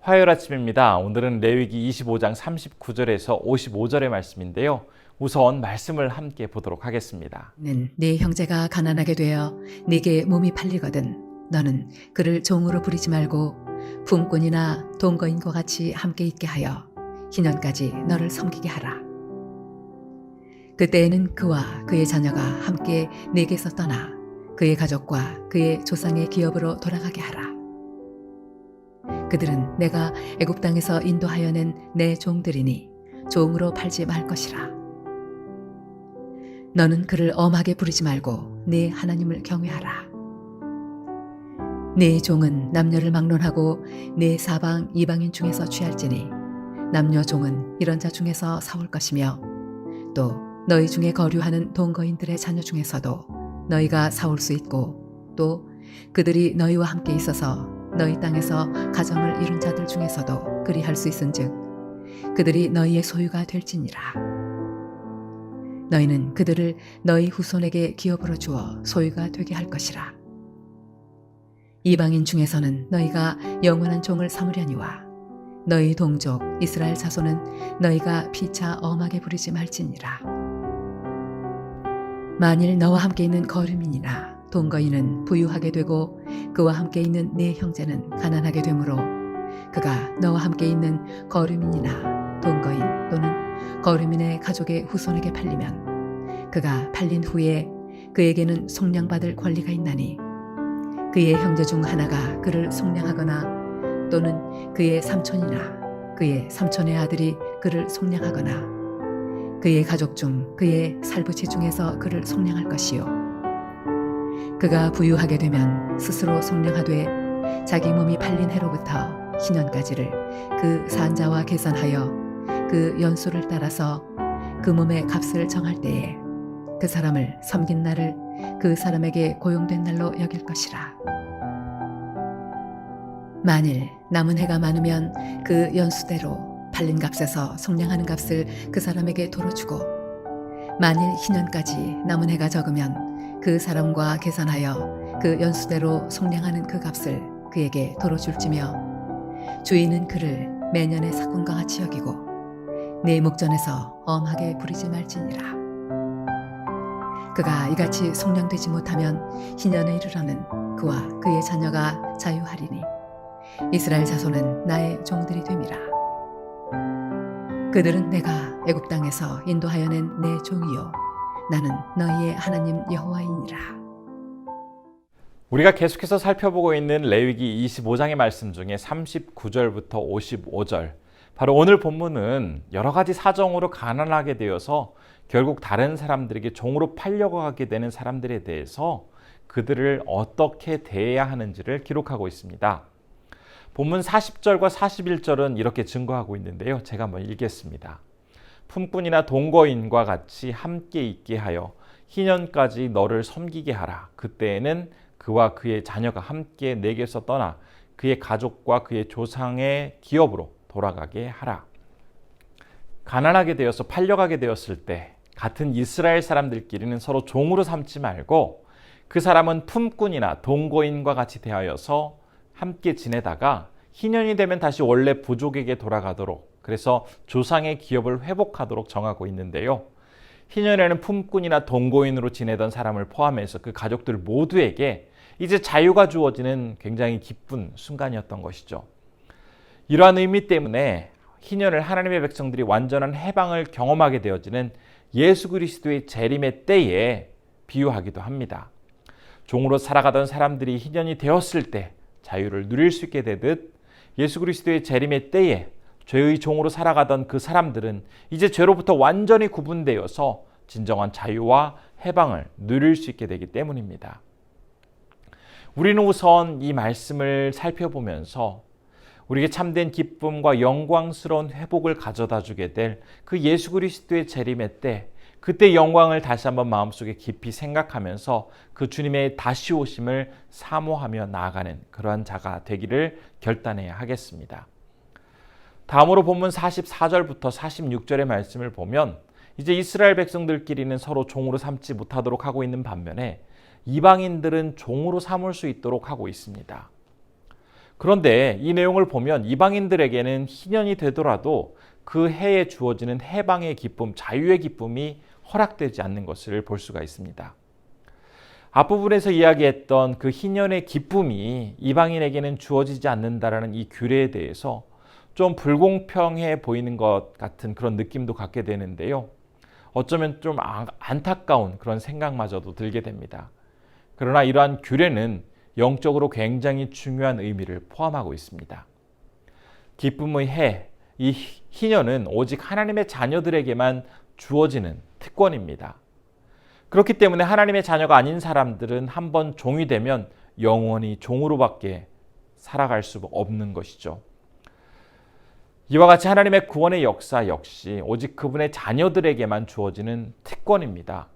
화요일 아침입니다. 오늘은 레위기 25장 39절에서 55절의 말씀인데요. 우선 말씀을 함께 보도록 하겠습니다. 네 형제가 가난하게 되어 네게 몸이 팔리거든 너는 그를 종으로 부리지 말고 품꾼이나 동거인과 같이 함께 있게 하여 희년까지 너를 섬기게 하라. 그때에는 그와 그의 자녀가 함께 네게서 떠나 그의 가족과 그의 조상의 기업으로 돌아가게 하라. 그들은 내가 애굽 땅에서 인도하여 낸 내 종들이니 종으로 팔지 말 것이라. 너는 그를 엄하게 부리지 말고 네 하나님을 경외하라. 네 종은 남녀를 막론하고 네 사방 이방인 중에서 취할지니 남녀 종은 이런 자 중에서 사올 것이며 또 너희 중에 거류하는 동거인들의 자녀 중에서도 너희가 사올 수 있고 또 그들이 너희와 함께 있어서 너희 땅에서 가정을 이룬 자들 중에서도 그리할 수 있은즉 그들이 너희의 소유가 될지니라. 너희는 그들을 너희 후손에게 기업으로 주어 소유가 되게 할 것이라. 이방인 중에서는 너희가 영원한 종을 삼으려니와 너희 동족 이스라엘 자손은 너희가 피차 엄하게 부리지 말지니라. 만일 너와 함께 있는 거류민이나 동거인은 부유하게 되고 그와 함께 있는 네 형제는 가난하게 되므로 그가 너와 함께 있는 거류민이나 동거인 또는 거류민의 가족의 후손에게 팔리면 그가 팔린 후에 그에게는 속량받을 권리가 있나니 그의 형제 중 하나가 그를 속량하거나 또는 그의 삼촌이나 그의 삼촌의 아들이 그를 속량하거나 그의 가족 중 그의 살부치 중에서 그를 속량할 것이요. 그가 부유하게 되면 스스로 속량하되 자기 몸이 팔린 해로부터 희년까지를 그 산자와 계산하여 그 연수를 따라서 그 몸의 값을 정할 때에 그 사람을 섬긴 날을 그 사람에게 고용된 날로 여길 것이라. 만일 남은 해가 많으면 그 연수대로 팔린 값에서 속량하는 값을 그 사람에게 도로 주고 만일 희년까지 남은 해가 적으면 그 사람과 계산하여 그 연수대로 속량하는 그 값을 그에게 도로 줄지며 주인은 그를 매년의 사건과 같이 여기고 네 목전에서 엄하게 부리지 말지니라. 그가 이같이 속량되지 못하면 희년에 이르러는 그와 그의 자녀가 자유하리니 이스라엘 자손은 나의 종들이 됨이라. 그들은 내가 애굽 땅에서 인도하여 낸 내 종이요 나는 너희의 하나님 여호와이니라. 우리가 계속해서 살펴보고 있는 레위기 25장의 말씀 중에 39절부터 55절, 바로 오늘 본문은 여러 가지 사정으로 가난하게 되어서 결국 다른 사람들에게 종으로 팔려고 하게 되는 사람들에 대해서 그들을 어떻게 대해야 하는지를 기록하고 있습니다. 본문 40절과 41절은 이렇게 증거하고 있는데요. 제가 한번 읽겠습니다. 품꾼이나 동거인과 같이 함께 있게 하여 희년까지 너를 섬기게 하라. 그때에는 그와 그의 자녀가 함께 내게서 떠나 그의 가족과 그의 조상의 기업으로 돌아가게 하라. 가난하게 되어서 팔려가게 되었을 때 같은 이스라엘 사람들끼리는 서로 종으로 삼지 말고 그 사람은 품꾼이나 동거인과 같이 대하여서 함께 지내다가 희년이 되면 다시 원래 부족에게 돌아가도록, 그래서 조상의 기업을 회복하도록 정하고 있는데요. 희년에는 품꾼이나 동거인으로 지내던 사람을 포함해서 그 가족들 모두에게 이제 자유가 주어지는 굉장히 기쁜 순간이었던 것이죠. 이러한 의미 때문에 희년을 하나님의 백성들이 완전한 해방을 경험하게 되어지는 예수 그리스도의 재림의 때에 비유하기도 합니다. 종으로 살아가던 사람들이 희년이 되었을 때 자유를 누릴 수 있게 되듯 예수 그리스도의 재림의 때에 죄의 종으로 살아가던 그 사람들은 이제 죄로부터 완전히 구분되어서 진정한 자유와 해방을 누릴 수 있게 되기 때문입니다. 우리는 우선 이 말씀을 살펴보면서 우리에게 참된 기쁨과 영광스러운 회복을 가져다 주게 될 그 예수 그리스도의 재림의 때, 그때 영광을 다시 한번 마음속에 깊이 생각하면서 그 주님의 다시 오심을 사모하며 나아가는 그러한 자가 되기를 결단해야 하겠습니다. 다음으로 본문 44절부터 46절의 말씀을 보면 이제 이스라엘 백성들끼리는 서로 종으로 삼지 못하도록 하고 있는 반면에 이방인들은 종으로 삼을 수 있도록 하고 있습니다. 그런데 이 내용을 보면 이방인들에게는 희년이 되더라도 그 해에 주어지는 해방의 기쁨, 자유의 기쁨이 허락되지 않는 것을 볼 수가 있습니다. 앞부분에서 이야기했던 그 희년의 기쁨이 이방인에게는 주어지지 않는다라는 이 규례에 대해서 좀 불공평해 보이는 것 같은 그런 느낌도 갖게 되는데요. 어쩌면 좀 안타까운 그런 생각마저도 들게 됩니다. 그러나 이러한 규례는 영적으로 굉장히 중요한 의미를 포함하고 있습니다. 기쁨의 해, 이 희년은 오직 하나님의 자녀들에게만 주어지는 특권입니다. 그렇기 때문에 하나님의 자녀가 아닌 사람들은 한번 종이 되면 영원히 종으로밖에 살아갈 수 없는 것이죠. 이와 같이 하나님의 구원의 역사 역시 오직 그분의 자녀들에게만 주어지는 특권입니다.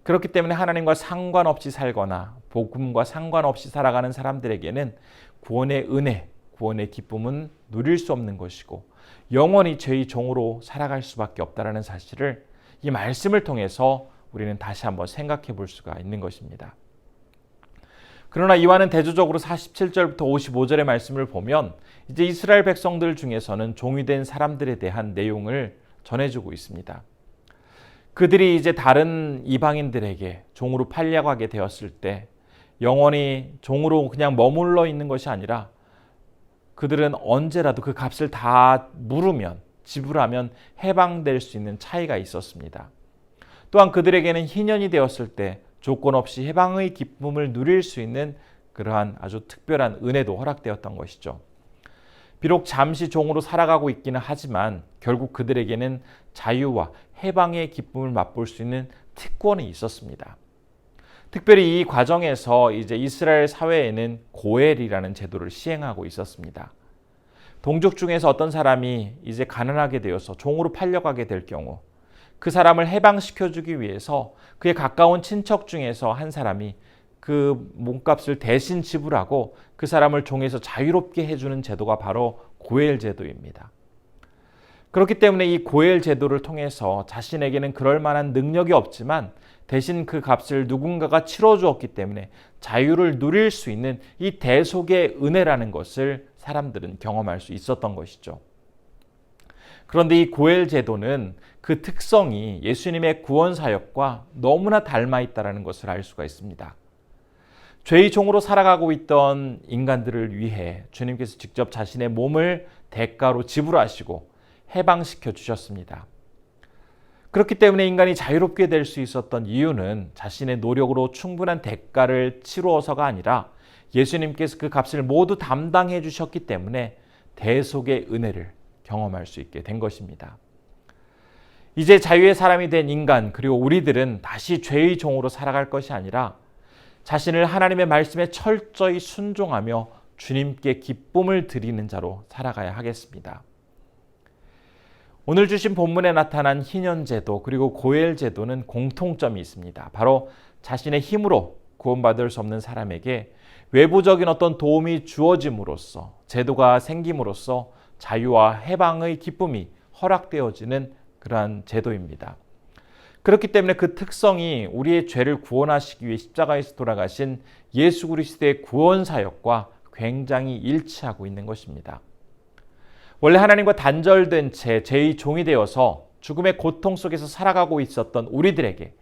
그렇기 때문에 하나님과 상관없이 살거나 복음과 상관없이 살아가는 사람들에게는 구원의 은혜, 구원의 기쁨은 누릴 수 없는 것이고 영원히 죄의 종으로 살아갈 수밖에 없다는 사실을 이 말씀을 통해서 우리는 다시 한번 생각해 볼 수가 있는 것입니다. 그러나 이와는 대조적으로 47절부터 55절의 말씀을 보면 이제 이스라엘 백성들 중에서는 종이 된 사람들에 대한 내용을 전해주고 있습니다. 그들이 이제 다른 이방인들에게 종으로 팔려가게 되었을 때 영원히 종으로 그냥 머물러 있는 것이 아니라 그들은 언제라도 그 값을 다 물으면, 지불하면 해방될 수 있는 차이가 있었습니다. 또한 그들에게는 희년이 되었을 때 조건 없이 해방의 기쁨을 누릴 수 있는 그러한 아주 특별한 은혜도 허락되었던 것이죠. 비록 잠시 종으로 살아가고 있기는 하지만 결국 그들에게는 자유와 해방의 기쁨을 맛볼 수 있는 특권이 있었습니다. 특별히 이 과정에서 이제 이스라엘 사회에는 고엘이라는 제도를 시행하고 있었습니다. 동족 중에서 어떤 사람이 이제 가난하게 되어서 종으로 팔려가게 될 경우 그 사람을 해방시켜주기 위해서 그의 가까운 친척 중에서 한 사람이 그 몸값을 대신 지불하고 그 사람을 종에서 자유롭게 해주는 제도가 바로 고엘 제도입니다. 그렇기 때문에 이 고엘 제도를 통해서 자신에게는 그럴 만한 능력이 없지만 대신 그 값을 누군가가 치러주었기 때문에 자유를 누릴 수 있는 이 대속의 은혜라는 것을 사람들은 경험할 수 있었던 것이죠. 그런데 이 고엘 제도는 그 특성이 예수님의 구원 사역과 너무나 닮아 있다는 것을 알 수가 있습니다. 죄의 종으로 살아가고 있던 인간들을 위해 주님께서 직접 자신의 몸을 대가로 지불하시고 해방시켜 주셨습니다. 그렇기 때문에 인간이 자유롭게 될 수 있었던 이유는 자신의 노력으로 충분한 대가를 치루어서가 아니라 예수님께서 그 값을 모두 담당해 주셨기 때문에 대속의 은혜를 경험할 수 있게 된 것입니다. 이제 자유의 사람이 된 인간 그리고 우리들은 다시 죄의 종으로 살아갈 것이 아니라 자신을 하나님의 말씀에 철저히 순종하며 주님께 기쁨을 드리는 자로 살아가야 하겠습니다. 오늘 주신 본문에 나타난 희년제도 그리고 고엘제도는 공통점이 있습니다. 바로 자신의 힘으로 구원받을 수 없는 사람에게 외부적인 어떤 도움이 주어짐으로써 제도가 생김으로써 자유와 해방의 기쁨이 허락되어지는 그러한 제도입니다. 그렇기 때문에 그 특성이 우리의 죄를 구원하시기 위해 십자가에서 돌아가신 예수 그리스도의 구원 사역과 굉장히 일치하고 있는 것입니다. 원래 하나님과 단절된 채 죄의 종이 되어서 죽음의 고통 속에서 살아가고 있었던 우리들에게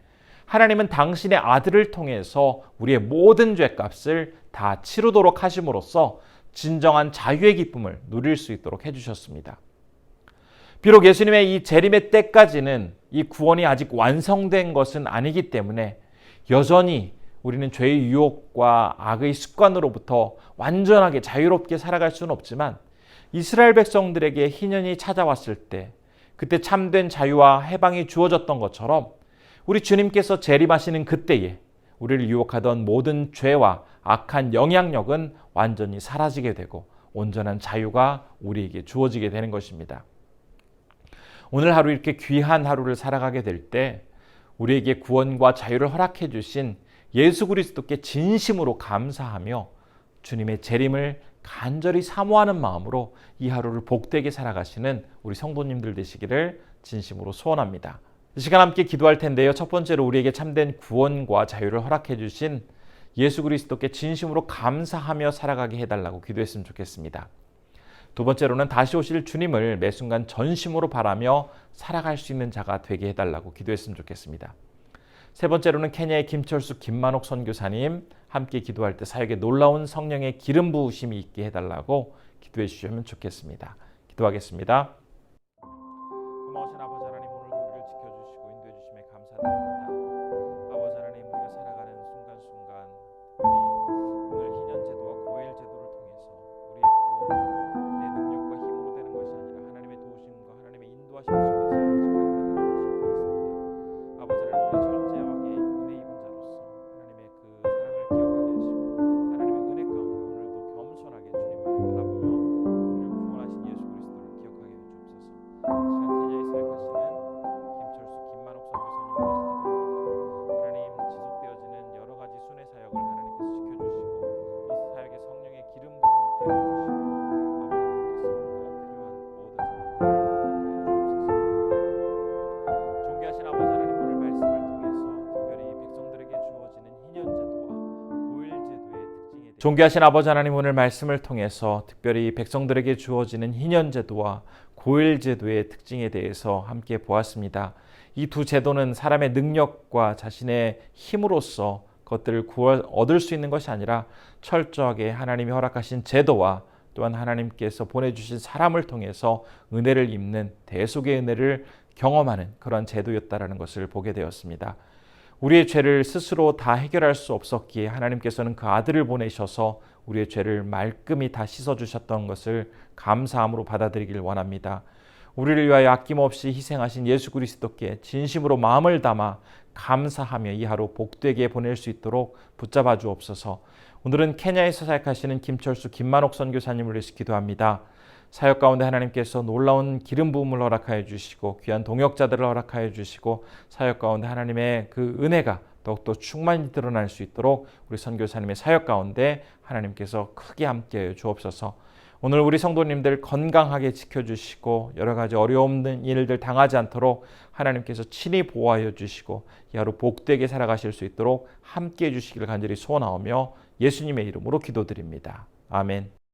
하나님은 당신의 아들을 통해서 우리의 모든 죄값을 다 치르도록 하심으로써 진정한 자유의 기쁨을 누릴 수 있도록 해주셨습니다. 비록 예수님의 이 재림의 때까지는 이 구원이 아직 완성된 것은 아니기 때문에 여전히 우리는 죄의 유혹과 악의 습관으로부터 완전하게 자유롭게 살아갈 수는 없지만 이스라엘 백성들에게 희년이 찾아왔을 때 그때 참된 자유와 해방이 주어졌던 것처럼 우리 주님께서 재림하시는 그때에 우리를 유혹하던 모든 죄와 악한 영향력은 완전히 사라지게 되고 온전한 자유가 우리에게 주어지게 되는 것입니다. 오늘 하루 이렇게 귀한 하루를 살아가게 될 때 우리에게 구원과 자유를 허락해 주신 예수 그리스도께 진심으로 감사하며 주님의 재림을 간절히 사모하는 마음으로 이 하루를 복되게 살아가시는 우리 성도님들 되시기를 진심으로 소원합니다. 이 시간 함께 기도할 텐데요. 첫 번째로 우리에게 참된 구원과 자유를 허락해 주신 예수 그리스도께 진심으로 감사하며 살아가게 해달라고 기도했으면 좋겠습니다. 두 번째로는 다시 오실 주님을 매 순간 전심으로 바라며 살아갈 수 있는 자가 되게 해달라고 기도했으면 좋겠습니다. 세 번째로는 케냐의 김철수 김만옥 선교사님 함께 기도할 때 사역에 놀라운 성령의 기름 부으심이 있게 해달라고 기도해 주시면 좋겠습니다. 기도하겠습니다. 고마우신 아버지 하나님, 오늘도 우리를 지켜주시고 인도해 주심에 감사드립니다. 아버지 하나님, 우리가 살아가는 순간순간 특별히 오늘 희년제도와 고일제도를 통해서 우리의 구원은 내 능력과 힘으로 되는 것이 아니라 하나님의 도우심과 하나님의 인도하심 속에서 가능하다는 것을 보았습니다. 아버지 하나님, 우리가 철저하게 은혜 입은 자로서 하나님의 그 사랑을 기억하게 하시고 하나님의 은혜 가운데 오늘도 겸손하게 주님만을 바라보며 우리를 구원하신 예수 그리스도를 기억하게 해주옵소서. 시간 케냐에 사역하시는 김철수 김만옥 선교사님을 위해서 기도합니다. 하나님, 지속되어지는 여러 가지 순회 사역을 하나님께서 지켜주시고 또 사역에 성령의 기름 부음이 있게 하여 주시고 아버지 하나님께서 꼭 필요한 모든 상황들을 인도해 주옵소서. 존귀하신 아버지 하나님, 오늘 말씀을 통해서 특별히 백성들에게 주어지는 희년제도와 고일제도의 특징에 대해 존귀하신 아버지 하나님, 오늘 말씀을 통해서 특별히 백성들에게 주어지는 희년제도와 고일제도의 특징에 대해서 함께 보았습니다. 이 두 제도는 사람의 능력과 자신의 힘으로써 그것들을 얻을 수 있는 것이 아니라 철저하게 하나님이 허락하신 제도와 또한 하나님께서 보내주신 사람을 통해서 은혜를 입는 대속의 은혜를 경험하는 그런 제도였다라는 것을 보게 되었습니다. 우리의 죄를 스스로 다 해결할 수 없었기에 하나님께서는 그 아들을 보내셔서 우리의 죄를 말끔히 다 씻어주셨던 것을 감사함으로 받아들이길 원합니다. 우리를 위하여 아낌없이 희생하신 예수 그리스도께 진심으로 마음을 담아 감사하며 이 하루 복되게 보낼 수 있도록 붙잡아 주옵소서. 오늘은 케냐에서 사역하시는 김철수 김만옥 선교사님을 위해서 기도합니다. 사역 가운데 하나님께서 놀라운 기름 부음을 허락하여 주시고 귀한 동역자들을 허락하여 주시고 사역 가운데 하나님의 그 은혜가 더욱더 충만히 드러날 수 있도록 우리 선교사님의 사역 가운데 하나님께서 크게 함께하여 주옵소서. 오늘 우리 성도님들 건강하게 지켜주시고 여러 가지 어려운 일들 당하지 않도록 하나님께서 친히 보호하여 주시고 이 하루 복되게 살아가실 수 있도록 함께해 주시기를 간절히 소원하오며 예수님의 이름으로 기도드립니다. 아멘.